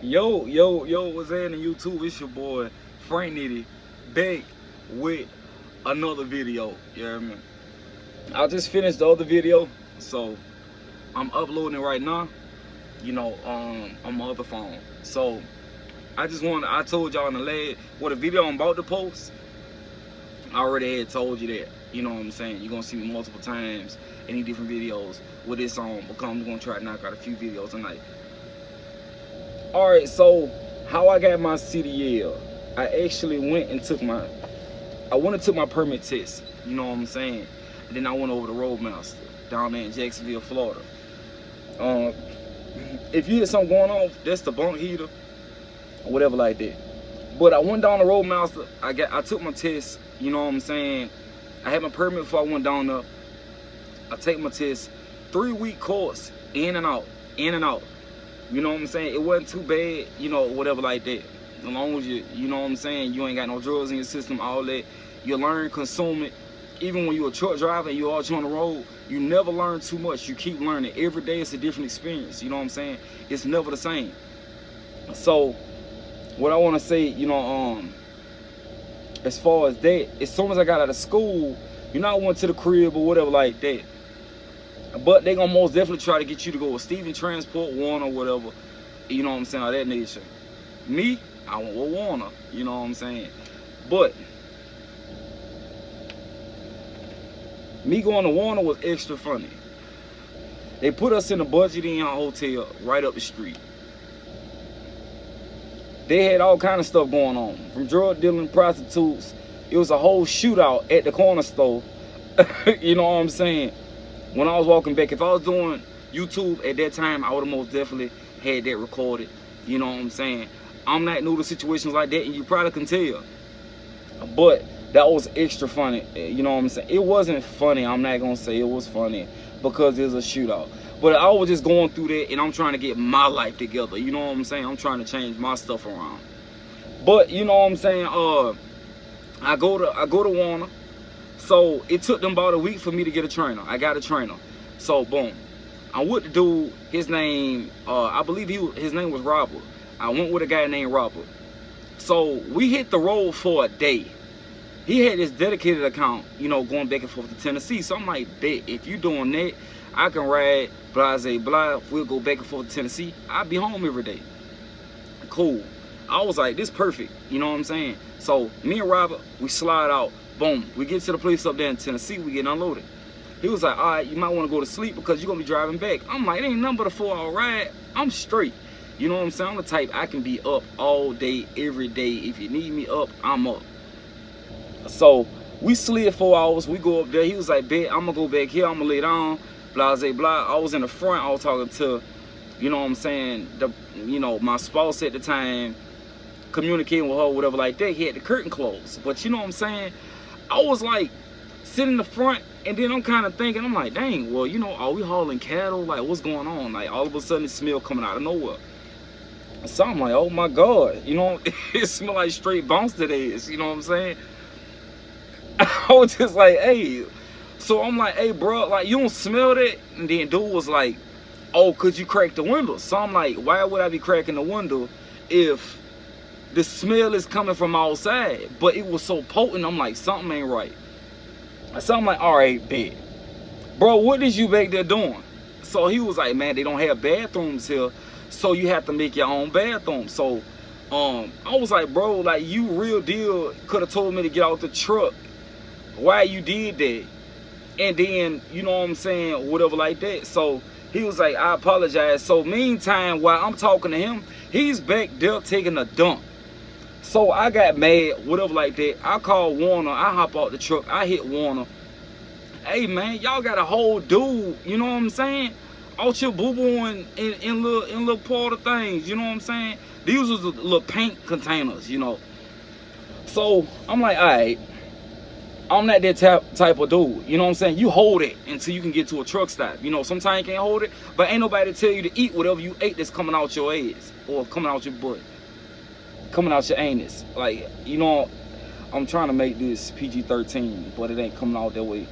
Yo, what's happening YouTube? It's your boy Frank Nitty back with another video. You hear me? I just finished the other video, so I'm uploading it right now. On my other phone. So I told y'all in the last the video I'm about to post. I already had told you that. You know what I'm saying? You're gonna see me multiple times in these different videos with this song, because I'm gonna try to knock out a few videos tonight. Alright, so how I got my CDL, I actually went and took my permit test, you know what I'm saying? And then I went over to Roadmaster down there in Jacksonville, Florida. If you hear something going on, that's the bunk heater or whatever like that. But I went down to Roadmaster, I took my test, you know what I'm saying? I had my permit before I went down there. I take my test, 3-week course, in and out. You know what I'm saying? It wasn't too bad, you know, whatever like that. As long as you know what I'm saying, you ain't got no drugs in your system, all that. You learn, consume it. Even when you're a truck driver and you're out on the road, you never learn too much. You keep learning. Every day it's a different experience, you know what I'm saying? It's never the same. So, what I want to say, you know, as far as that, as soon as I got out of school, you know, I went to the crib or whatever like that. But they gonna most definitely try to get you to go with Steven Transport, Warner, whatever. You know what I'm saying, all that nature. Me, I went with Warner, you know what I'm saying. But me going to Warner was extra funny. They put us in a budget-in hotel right up the street. They had all kind of stuff going on, from drug dealing, prostitutes. It was a whole shootout at the corner store. You know what I'm saying? When I was walking back, if I was doing YouTube at that time, I would have most definitely had that recorded. You know what I'm saying? I'm not new to situations like that, and you probably can tell. But that was extra funny. You know what I'm saying? It wasn't funny. I'm not going to say it was funny because it was a shootout. But I was just going through that, and I'm trying to get my life together. You know what I'm saying? I'm trying to change my stuff around. But, you know what I'm saying? I go to Warner. So it took them about a week for me to get a trainer. I got a trainer. So boom, I went to dude. His name, I believe his name was Robert. I went with a guy named Robert. So we hit the road for a day. He had this dedicated account, you know, going back and forth to Tennessee. So I'm like, bet if you doing that, I can ride blase blah. We'll go back and forth to Tennessee. I'll be home every day. Cool. I was like, this perfect. You know what I'm saying? So me and Robert, we slide out. Boom, we get to the place up there in Tennessee, we get unloaded. He was like, all right, you might want to go to sleep because you're going to be driving back. I'm like, it ain't nothing but a 4-hour ride. I'm straight. You know what I'm saying? I'm the type, I can be up all day, every day. If you need me up, I'm up. So we slid 4 hours. We go up there. He was like, bet, I'm going to go back here. I'm going to lay down, blah, blah, blah. I was in the front. I was talking to, you know what I'm saying, my spouse at the time, communicating with her, whatever like that. He had the curtain closed. But you know what I'm saying? I was like sitting in the front, and then I'm kind of thinking, I'm like, dang, well, you know, are we hauling cattle? Like, what's going on? Like, all of a sudden, it smell coming out of nowhere. So I'm like, oh my God, you know, it smell like straight bounced ass, you know what I'm saying? I was just like, hey. So I'm like, hey, bro, like, you don't smell that? And then dude was like, oh, could you crack the window? So I'm like, why would I be cracking the window if the smell is coming from outside? But it was so potent, I'm like, something ain't right. So I'm like, all right, bet. Bro, what is you back there doing? So he was like, man, they don't have bathrooms here, so you have to make your own bathroom. So I was like, bro, like, you real deal could have told me to get out the truck. Why you did that? And then, you know what I'm saying, whatever like that. So he was like, I apologize. So meantime, while I'm talking to him, he's back there taking a dump. So I got mad, whatever like that. I called Warner. I hop out the truck. I hit Warner. Hey, man, y'all got a whole dude, you know what I'm saying? Out here boo-booing in little part of things, you know what I'm saying? These was the little paint containers, you know. So I'm like, all right, I'm not that type of dude, you know what I'm saying? You hold it until you can get to a truck stop. You know, sometimes you can't hold it, but ain't nobody tell you to eat whatever you ate that's coming out your ass or coming out your butt, coming out your anus. Like, you know, I'm trying to make this PG-13, but it ain't coming out that way.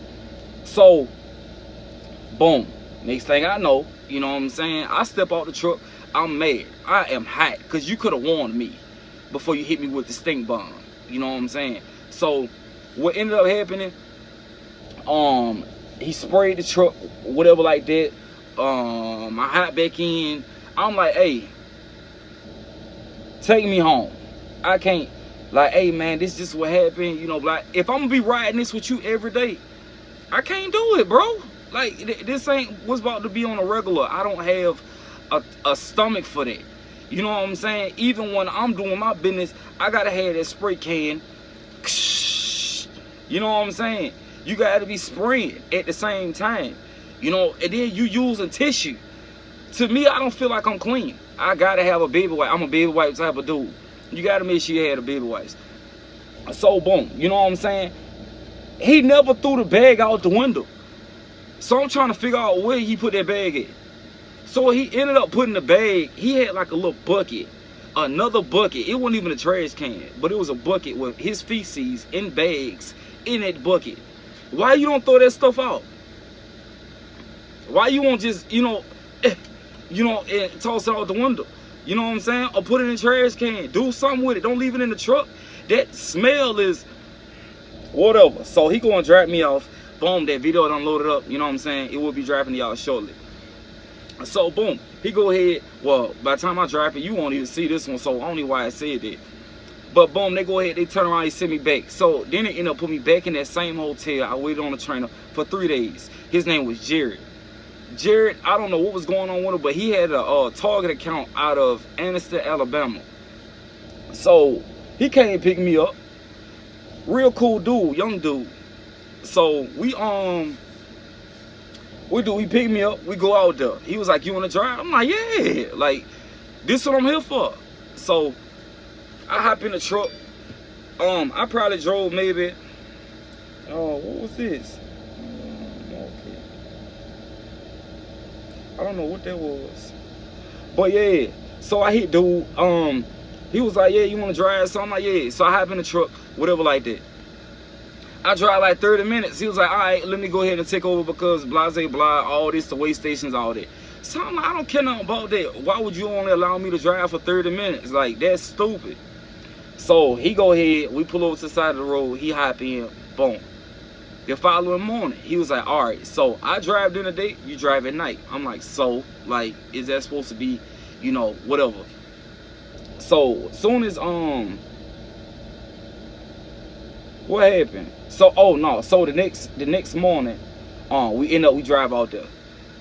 So, boom. Next thing I know, you know what I'm saying, I step out the truck. I'm mad. I am hot because you could have warned me before you hit me with the stink bomb. You know what I'm saying? So what ended up happening, he sprayed the truck, whatever like that. I hop back in. I'm like, hey, take me home. I can't, like, hey man, this just what happened. You know, like, if I'm gonna be riding this with you every day, I can't do it, bro. Like, this ain't what's about to be on a regular. I don't have a stomach for that. You know what I'm saying? Even when I'm doing my business, I gotta have that spray can. You know what I'm saying? You gotta be spraying at the same time. You know, and then you using tissue. To me, I don't feel like I'm clean. I gotta have a baby wipe. I'm a baby wipe type of dude. You gotta make sure you had a baby wipes. So boom, you know what I'm saying? He never threw the bag out the window. So I'm trying to figure out where he put that bag at. So he ended up putting the bag, he had like a little bucket, another bucket. It wasn't even a trash can, but it was a bucket with his feces in bags in that bucket. Why you don't throw that stuff out? Why you won't just, you know, and toss it out the window? You know what I'm saying? Or put it in the trash can. Do something with it. Don't leave it in the truck. That smell is whatever. So he gonna drop me off. Boom, that video done loaded up. You know what I'm saying? It will be dropping to y'all shortly. So boom, he go ahead. Well, by the time I drop it, you won't even see this one. So I don't know why I said that. But boom, they go ahead, they turn around, they send me back. So then they end up putting me back in that same hotel. I waited on the trainer for 3 days. His name was Jared. Jared, I don't know what was going on with him, but he had a Target account out of Anniston, Alabama. So he came pick me up. Real cool dude, young dude. So we picked me up, we go out there. He was like, you wanna drive? I'm like, yeah, like, this is what I'm here for. So I hop in the truck. I probably drove maybe, what was this? Okay. I don't know what that was. But yeah, so I hit dude. He was like, yeah, you wanna drive? So I'm like, yeah. So I hop in the truck, whatever like that. I drive like 30 minutes. He was like, all right, let me go ahead and take over because blah, blah, all this, the way stations, all that. So I'm like, I don't care nothing about that. Why would you only allow me to drive for 30 minutes? Like, that's stupid. So he go ahead, we pull over to the side of the road, he hop in, boom. The following morning, he was like, all right, so I drive during the day, you drive at night. I'm like, so, like, is that supposed to be, you know, whatever. So, as soon as, what happened? So, oh no, so the next morning, we drive out there.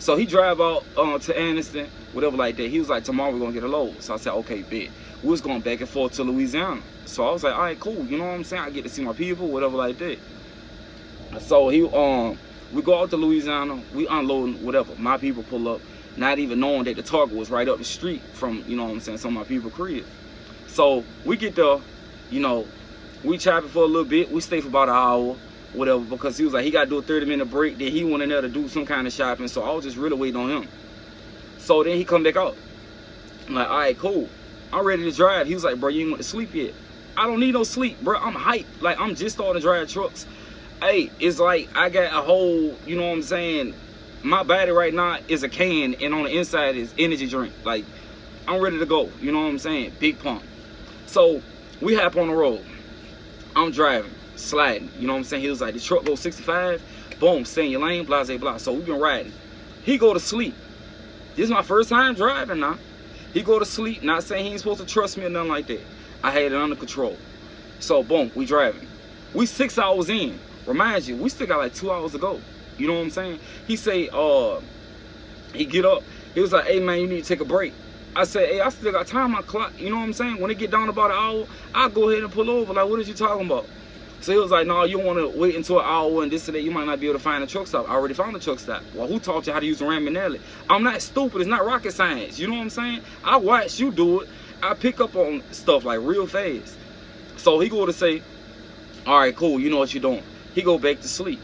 So he drive out to Anniston, whatever like that. He was like, tomorrow we're gonna get a load. So I said, okay, bet. We was going back and forth to Louisiana. So I was like, all right, cool. You know what I'm saying? I get to see my people, whatever like that. So we go out to Louisiana, we unloading, whatever. My people pull up, not even knowing that the Target was right up the street from, you know what I'm saying, some of my people crib. So we get there, you know, we chop it for a little bit. We stay for about an hour, whatever, because he was like, he got to do a 30-minute break. Then he went in there to do some kind of shopping. So I was just really waiting on him. So then he come back out. I'm like, all right, cool. I'm ready to drive. He was like, bro, you ain't went to sleep yet. I don't need no sleep, bro. I'm hyped. Like, I'm just starting to drive trucks. Hey, it's like I got a whole, you know what I'm saying? My body right now is a can, and on the inside is energy drink. Like, I'm ready to go. You know what I'm saying? Big pump. So we hop on the road. I'm driving, sliding. You know what I'm saying? He was like, the truck goes 65. Boom, stay in your lane, blah, blah, blah. So we've been riding. He go to sleep. This is my first time driving now. He go to sleep, not saying he ain't supposed to trust me or nothing like that. I had it under control. So boom, we driving. We 6 hours in. Remind you, we still got like 2 hours to go. You know what I'm saying? He say, he get up. He was like, hey man, you need to take a break. I said, hey, I still got time on my clock. You know what I'm saying? When it get down about an hour, I'll go ahead and pull over. Like, what are you talking about? So he was like, no, you want to wait until an hour and this and that. You might not be able to find a truck stop. I already found a truck stop. Well, who taught you how to use a Ram Manelli? I'm not stupid. It's not rocket science. You know what I'm saying? I watch you do it. I pick up on stuff like real fast. So he go to say, all right, cool. You know what you're doing. He go back to sleep.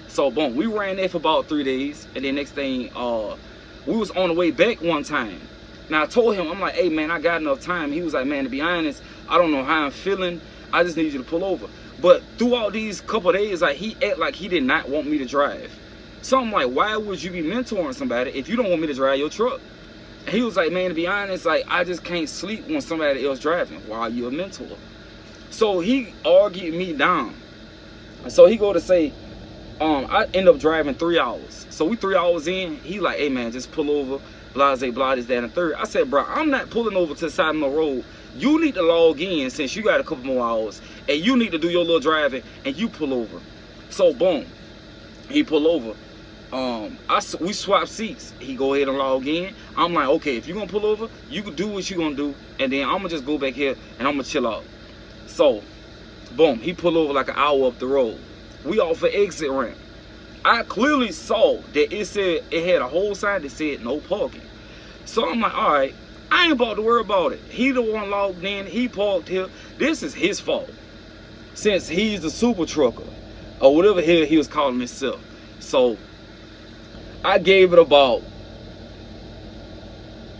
So boom, we ran there for about 3 days. And then next thing, we was on the way back one time. Now I told him, I'm like, hey man, I got enough time. He was like, man, to be honest, I don't know how I'm feeling. I just need you to pull over. But throughout these couple of days, like, he act like he did not want me to drive. So I'm like, why would you be mentoring somebody if you don't want me to drive your truck? He was like, man, to be honest, like, I just can't sleep when somebody else driving while you're a mentor. So he argued me down. So he go to say, I end up driving 3 hours. So we 3 hours in, he like, hey man, just pull over, blah, blah, this, that, and the third. I said, bro, I'm not pulling over to the side of the road. You need to log in since you got a couple more hours, and you need to do your little driving, and you pull over. So boom, he pull over. We swap seats. He go ahead and log in. I'm like, okay, if you're gonna pull over, you can do what you're gonna do, and then I'm gonna just go back here and I'm gonna chill out. So boom, he pulled over like an hour up the road. We off an exit ramp. I clearly saw that it had a whole sign that said no parking. So I'm like, all right, I ain't about to worry about it. He the one logged in, he parked here. This is his fault, since he's the super trucker or whatever hell he was calling himself. So I gave it about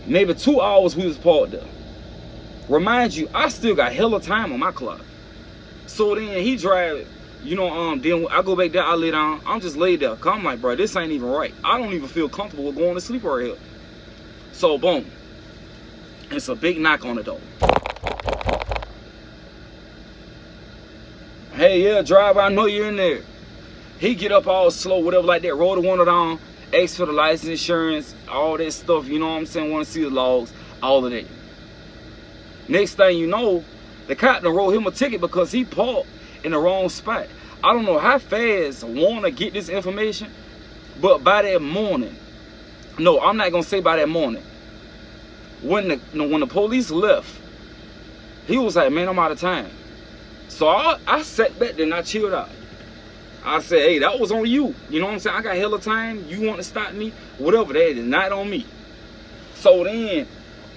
maybe 2 hours we was parked there. Remind you, I still got hella time on my clock. So then he drive, you know, then I go back there, I lay down, I'm just laid there. Cause I'm like, bro, this ain't even right. I don't even feel comfortable with going to sleep right here. So boom, it's a big knock on the door. Hey, yeah, driver, I know you're in there. He get up all slow, whatever like that, roll the window down, ask for the license, insurance, all that stuff, you know what I'm saying, want to see the logs, all of that. Next thing you know, the cop done wrote him a ticket because he parked in the wrong spot. I don't know how fast Warner get this information, but by that morning, no, I'm not gonna say by that morning, when the police left, he was like, man, I'm out of time. So I sat back there and I chilled out. I said, hey, that was on you. You know what I'm saying? I got hella time. You want to stop me? Whatever, that is not on me. So then,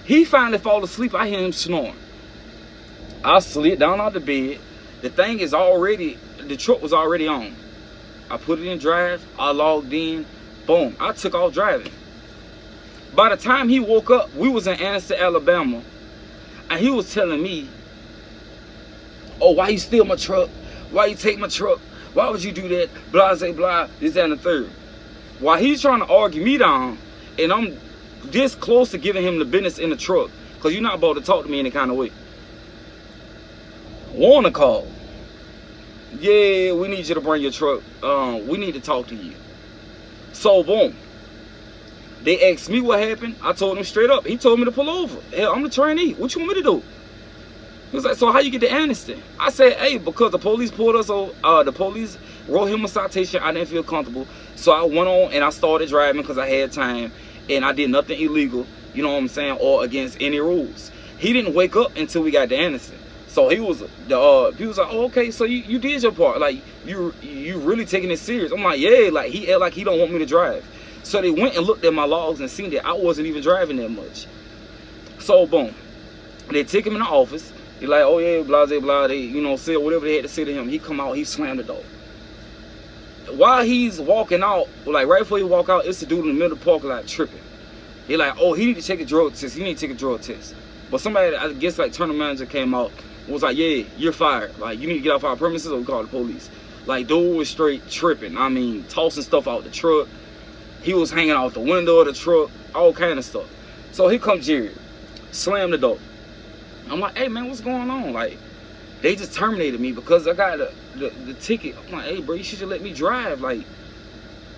he finally fall asleep. I hear him snoring. I slid down out the bed. The thing is already, the truck was already on. I put it in drive. I logged in. Boom. I took off driving. By the time he woke up, we was in Anniston, Alabama. And he was telling me, oh, why you steal my truck? Why you take my truck? Why would you do that? Blah, say blah, this, that, and the third. While he's trying to argue me down, and I'm this close to giving him the business in the truck, because you're not about to talk to me any kind of way. Warner called. Yeah, we need you to bring your truck. We need to talk to you. So, boom. They asked me what happened. I told him straight up. He told me to pull over. Hell, I'm the trainee. What you want me to do? He was like, so how you get to Anniston? I said, hey, because the police pulled us over, the police wrote him a citation. I didn't feel comfortable. So I went on and I started driving because I had time. And I did nothing illegal, you know what I'm saying, or against any rules. He didn't wake up until we got to Anniston. So he was like, oh, okay, so you did your part. Like, you really taking it serious. I'm like, yeah, like he act like he don't want me to drive. So they went and looked at my logs and seen that I wasn't even driving that much. So boom, they took him in the office. He like, oh yeah, blah, blah, blah. They, you know, said whatever they had to say to him. He come out, he slammed the door. While he's walking out, like right before he walk out, it's a dude in the middle of the parking lot tripping. He like, oh, he need to take a drug test. He need to take a drug test. But somebody, I guess like terminal manager came out, was like, yeah, you're fired. Like, you need to get off our premises or we call the police. Like, dude was straight tripping. I mean, tossing stuff out the truck. He was hanging out the window of the truck, all kind of stuff. So he comes Jerry, slam the door. I'm like, hey man, what's going on? Like, they just terminated me because I got the ticket. I'm like, hey bro, you should just let me drive. Like,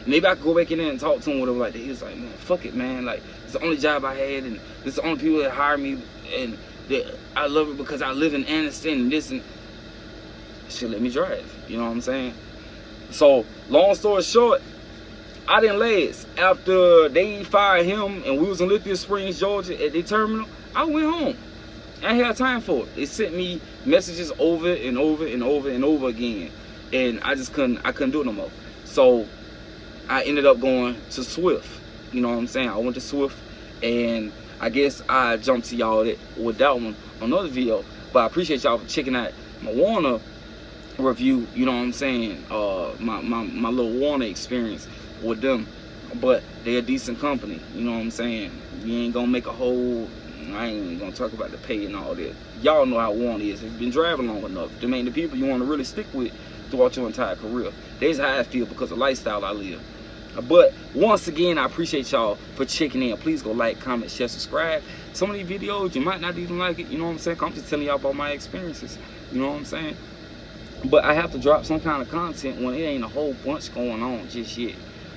maybe I could go back in there and talk to him, whatever like that. He was like, man, fuck it, man. Like, it's the only job I had, and this is the only people that hire me, and I love it because I live in Anniston and this, and should let me drive. You know what I'm saying? So, long story short, I didn't last. After they fired him and we was in Lithia Springs, Georgia at the terminal, I went home. I had time for it. They sent me messages over and over and over and over again, and I couldn't do it no more. So I ended up going to Swift. You know what I'm saying? I went to Swift, and I guess I jumped to y'all with that one on another video. But I appreciate y'all for checking out my Warner review. You know what I'm saying? My little Warner experience with them. But they're a decent company. You know what I'm saying? You ain't gonna make a whole. I ain't even gonna talk about the pay and all that. Y'all know how Warner is. If you've been driving long enough, them ain't the people you want to really stick with throughout your entire career. That's how I feel because of the lifestyle I live. But once again, I appreciate y'all for checking in. Please go like, comment, share, subscribe. Some of these videos, you might not even like it. You know what I'm saying? I'm just telling y'all about my experiences. You know what I'm saying? But I have to drop some kind of content when it ain't a whole bunch going on just yet.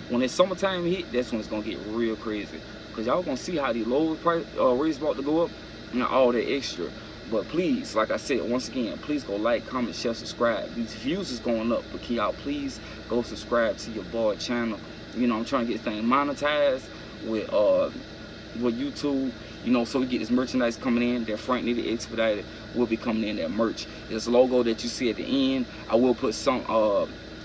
When it's summertime hit, that's when it's going to get real crazy. Because y'all going to see how these low price rates about to go up and all that extra. But please, like I said, once again, please go like, comment, share, subscribe. These views is going up, but can y'all please go subscribe to your boy channel. You know, I'm trying to get this thing monetized with YouTube, you know, so we get this merchandise coming in. That Frank Needed Expedited will be coming in, that merch. This logo that you see at the end, I will put some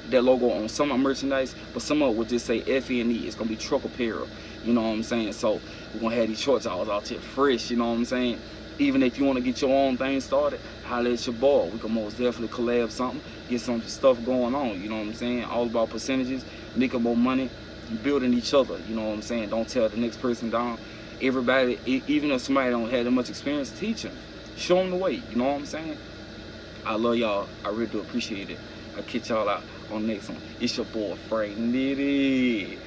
that logo on some of my merchandise, but some of it will just say FNE. It's gonna be truck apparel, you know what I'm saying? So we're gonna have these shorts all out here fresh, you know what I'm saying? Even if you want to get your own thing started, holler at your boy. We can most definitely collab something, get some stuff going on, you know what I'm saying? All about percentages, making more money, building each other, you know what I'm saying? Don't tell the next person down. Everybody, even if somebody don't have that much experience, teach them. Show them the way, you know what I'm saying? I love y'all. I really do appreciate it. I'll catch y'all out on the next one. It's your boy, Frank Nitty.